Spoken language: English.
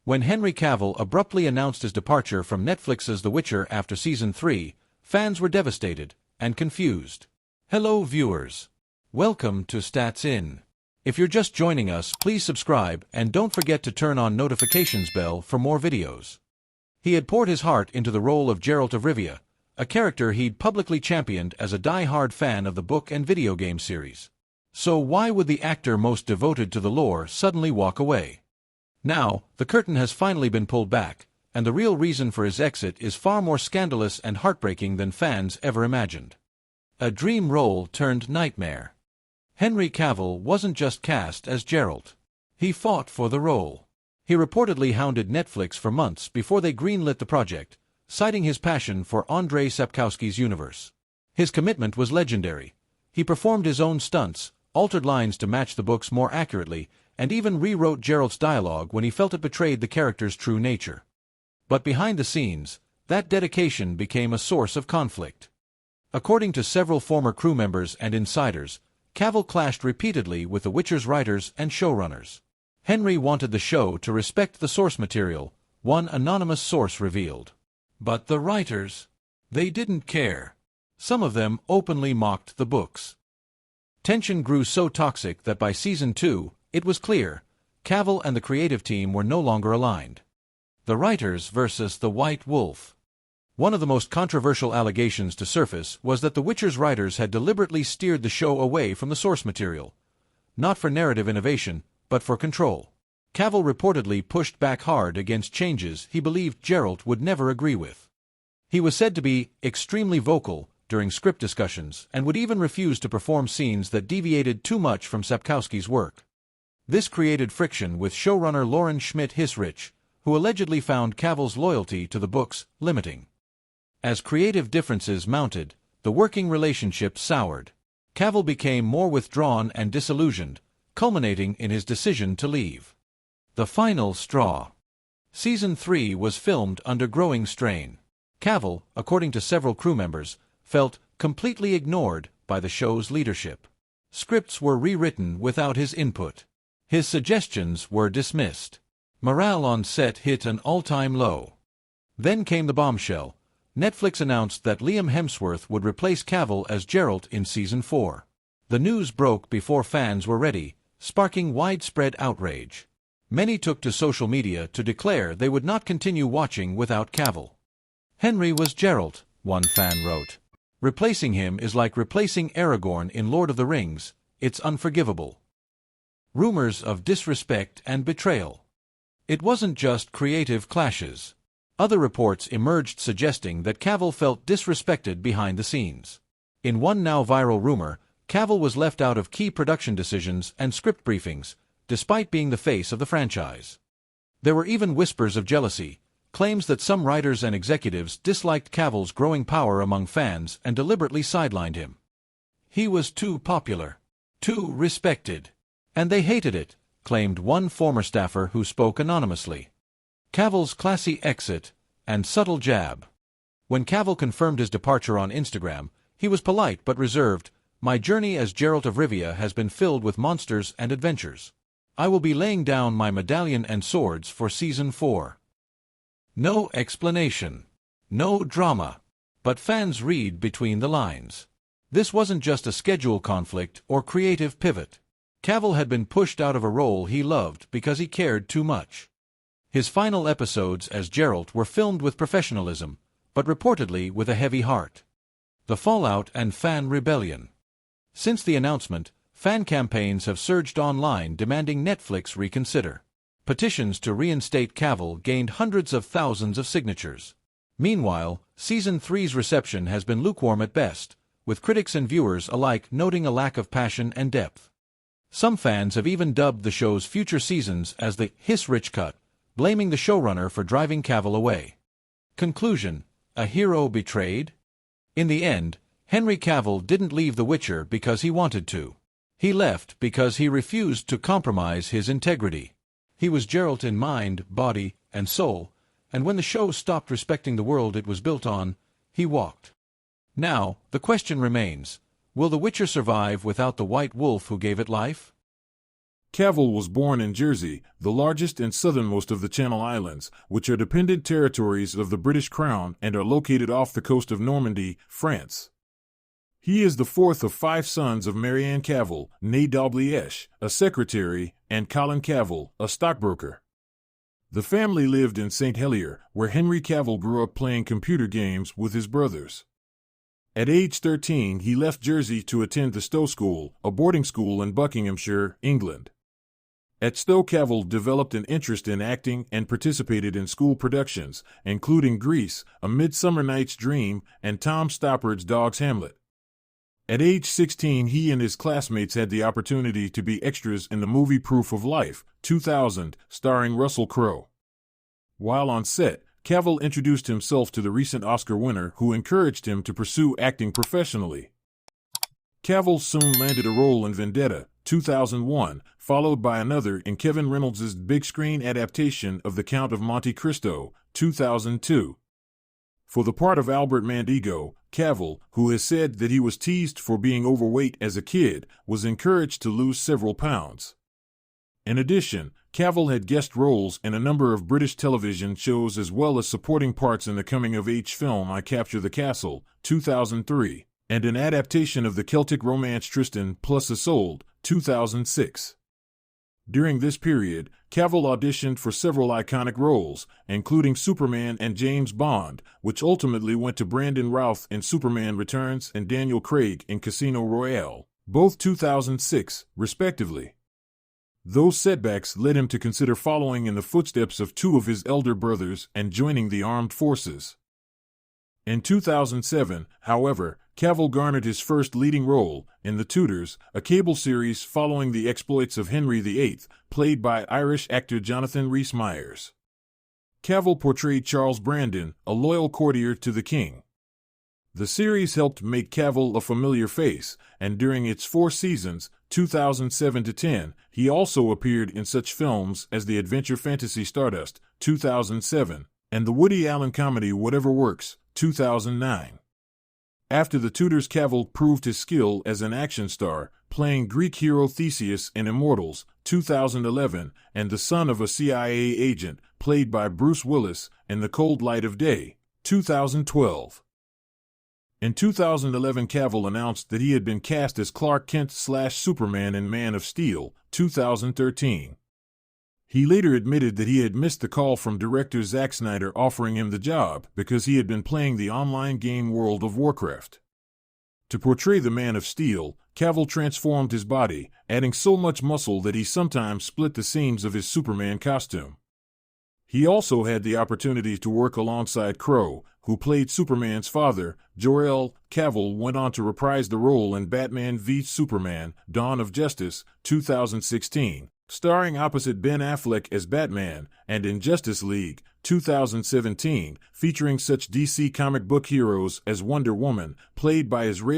When Henry Cavill abruptly announced his departure from Netflix's The Witcher after Season 3, fans were devastated and confused. Hello viewers. Welcome to Stats In. If you're just joining us, please subscribe and don't forget to turn on notifications bell for more videos. He had poured his heart into the role of Geralt of Rivia, a character he'd publicly championed as a die-hard fan of the book and video game series. So why would the actor most devoted to the lore suddenly walk away? Now, the curtain has finally been pulled back, and the real reason for his exit is far more scandalous and heartbreaking than fans ever imagined. A dream role turned nightmare. Henry Cavill wasn't just cast as Geralt. He fought for the role. He reportedly hounded Netflix for months before they greenlit the project, citing his passion for Andrzej Sapkowski's universe. His commitment was legendary. He performed his own stunts, altered lines to match the books more accurately, and even rewrote Geralt's dialogue when he felt it betrayed the character's true nature. But behind the scenes, that dedication became a source of conflict. According to several former crew members and insiders, Cavill clashed repeatedly with The Witcher's writers and showrunners. Henry wanted the show to respect the source material, one anonymous source revealed. But the writers, they didn't care. Some of them openly mocked the books. Tension grew so toxic that by Season 2, it was clear, Cavill and the creative team were no longer aligned. The writers versus the White Wolf. One of the most controversial allegations to surface was that The Witcher's writers had deliberately steered the show away from the source material. Not for narrative innovation, but for control. Cavill reportedly pushed back hard against changes he believed Geralt would never agree with. He was said to be extremely vocal during script discussions and would even refuse to perform scenes that deviated too much from Sapkowski's work. This created friction with showrunner Lauren Schmidt-Hissrich, who allegedly found Cavill's loyalty to the books limiting. As creative differences mounted, the working relationship soured. Cavill became more withdrawn and disillusioned, culminating in his decision to leave. The final straw. Season 3 was filmed under growing strain. Cavill, according to several crew members, felt completely ignored by the show's leadership. Scripts were rewritten without his input. His suggestions were dismissed. Morale on set hit an all-time low. Then came the bombshell. Netflix announced that Liam Hemsworth would replace Cavill as Geralt in Season 4. The news broke before fans were ready, sparking widespread outrage. Many took to social media to declare they would not continue watching without Cavill. Henry was Geralt, one fan wrote. Replacing him is like replacing Aragorn in Lord of the Rings, it's unforgivable. Rumors of disrespect and betrayal. It wasn't just creative clashes. Other reports emerged suggesting that Cavill felt disrespected behind the scenes. In one now viral rumor, Cavill was left out of key production decisions and script briefings, despite being the face of the franchise. There were even whispers of jealousy, claims that some writers and executives disliked Cavill's growing power among fans and deliberately sidelined him. He was too popular, too respected, and they hated it, claimed one former staffer who spoke anonymously. Cavill's classy exit and subtle jab. When Cavill confirmed his departure on Instagram, he was polite but reserved. My journey as Geralt of Rivia has been filled with monsters and adventures. I will be laying down my medallion and swords for Season 4. No explanation. No drama. But fans read between the lines. This wasn't just a schedule conflict or creative pivot. Cavill had been pushed out of a role he loved because he cared too much. His final episodes as Geralt were filmed with professionalism, but reportedly with a heavy heart. The fallout and fan rebellion. Since the announcement, fan campaigns have surged online demanding Netflix reconsider. Petitions to reinstate Cavill gained hundreds of thousands of signatures. Meanwhile, Season 3's reception has been lukewarm at best, with critics and viewers alike noting a lack of passion and depth. Some fans have even dubbed the show's future seasons as the Hissrich cut, blaming the showrunner for driving Cavill away. Conclusion: a hero betrayed? In the end, Henry Cavill didn't leave The Witcher because he wanted to. He left because he refused to compromise his integrity. He was Geralt in mind, body, and soul, and when the show stopped respecting the world it was built on, he walked. Now, the question remains, will The Witcher survive without the White Wolf who gave it life? Cavill was born in Jersey, the largest and southernmost of the Channel Islands, which are dependent territories of the British Crown and are located off the coast of Normandy, France. He is the fourth of 5 sons of Marianne Cavill, née Dalglish, a secretary, and Colin Cavill, a stockbroker. The family lived in St. Helier, where Henry Cavill grew up playing computer games with his brothers. At age 13, he left Jersey to attend the Stowe School, a boarding school in Buckinghamshire, England. At Stowe, Cavill developed an interest in acting and participated in school productions, including Grease, A Midsummer Night's Dream, and Tom Stoppard's Dog's Hamlet. At age 16, he and his classmates had the opportunity to be extras in the movie Proof of Life, 2000, starring Russell Crowe. While on set, Cavill introduced himself to the recent Oscar winner, who encouraged him to pursue acting professionally. Cavill soon landed a role in Vendetta, 2001, followed by another in Kevin Reynolds' big-screen adaptation of The Count of Monte Cristo, 2002. For the part of Albert Mandigo, Cavill, who has said that he was teased for being overweight as a kid, was encouraged to lose several pounds. In addition, Cavill had guest roles in a number of British television shows as well as supporting parts in the coming-of-age film I Capture the Castle, 2003, and an adaptation of the Celtic romance Tristan plus Isolde, 2006. During this period, Cavill auditioned for several iconic roles, including Superman and James Bond, which ultimately went to Brandon Routh in Superman Returns and Daniel Craig in Casino Royale, both 2006, respectively. Those setbacks led him to consider following in the footsteps of 2 of his elder brothers and joining the armed forces. In 2007, however, Cavill garnered his first leading role in The Tutors, a cable series following the exploits of Henry VIII, played by Irish actor Jonathan Rhys-Meyers. Cavill portrayed Charles Brandon, a loyal courtier to the king. The series helped make Cavill a familiar face, and during its 4 seasons, 2007 to 10, he also appeared in such films as the adventure fantasy Stardust, 2007, and the Woody Allen comedy Whatever Works, 2009. After The Tutors, Cavill proved his skill as an action star, playing Greek hero Theseus in Immortals, 2011, and the son of a CIA agent, played by Bruce Willis, in The Cold Light of Day, 2012. In 2011, Cavill announced that he had been cast as Clark Kent/Superman in Man of Steel, 2013. He later admitted that he had missed the call from director Zack Snyder offering him the job because he had been playing the online game World of Warcraft. To portray the Man of Steel, Cavill transformed his body, adding so much muscle that he sometimes split the seams of his Superman costume. He also had the opportunity to work alongside Crowe, who played Superman's father. Jor-El. Cavill went on to reprise the role in Batman v Superman, Dawn of Justice, 2016, starring opposite Ben Affleck as Batman, and in Justice League, 2017, featuring such DC comic book heroes as Wonder Woman, played by Israeli